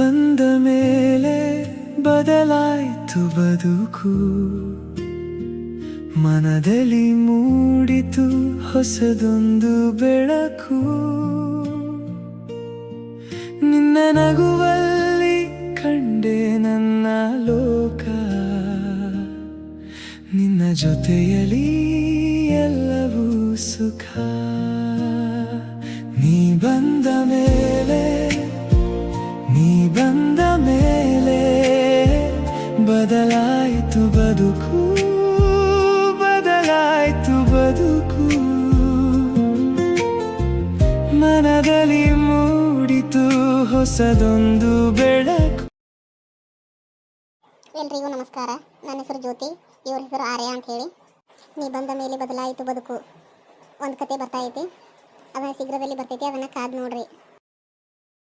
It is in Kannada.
ಬಂದ ಮೇಲೆ ಬದಲಾಯಿತು ಬದುಕು, ಮನದಲ್ಲಿ ಮೂಡಿತು ಹೊಸದೊಂದು ಬೆಳಕು. ನಿನ್ನ ನಗುವಲ್ಲಿ ಕಂಡೆ ನನ್ನ ಲೋಕ, ನಿನ್ನ ಜೊತೆಯಲ್ಲಿ ಎಲ್ಲವೂ ಸುಖ. ನೀ ಬಂದ ಮೇಲೆ ಬದಲಾಯಿತು ಬದುಕು, ಬದಲಾಯಿತು ಬದುಕು. ಮನದಲ್ಲಿ ಮೂಡಿತು ಹೊಸದೊಂದು ಬೆಳಕು. ಎಲ್ರಿಗೂ ನಮಸ್ಕಾರ. ನನ್ನ ಹೆಸರು ಜ್ಯೋತಿ, ಇವ್ರ ಹೆಸರು ಆರ್ಯ ಅಂತ ಹೇಳಿ. ನೀ ಬಂದ ಮೇಲೆ ಬದಲಾಯಿತು ಬದುಕು ಒಂದು ಕತೆ ಬರ್ತೈತಿ, ಅದನ್ನು ಶೀಘ್ರದಲ್ಲಿ ಬರ್ತೈತಿ, ಅದನ್ನು ಕಾದು ನೋಡ್ರಿ.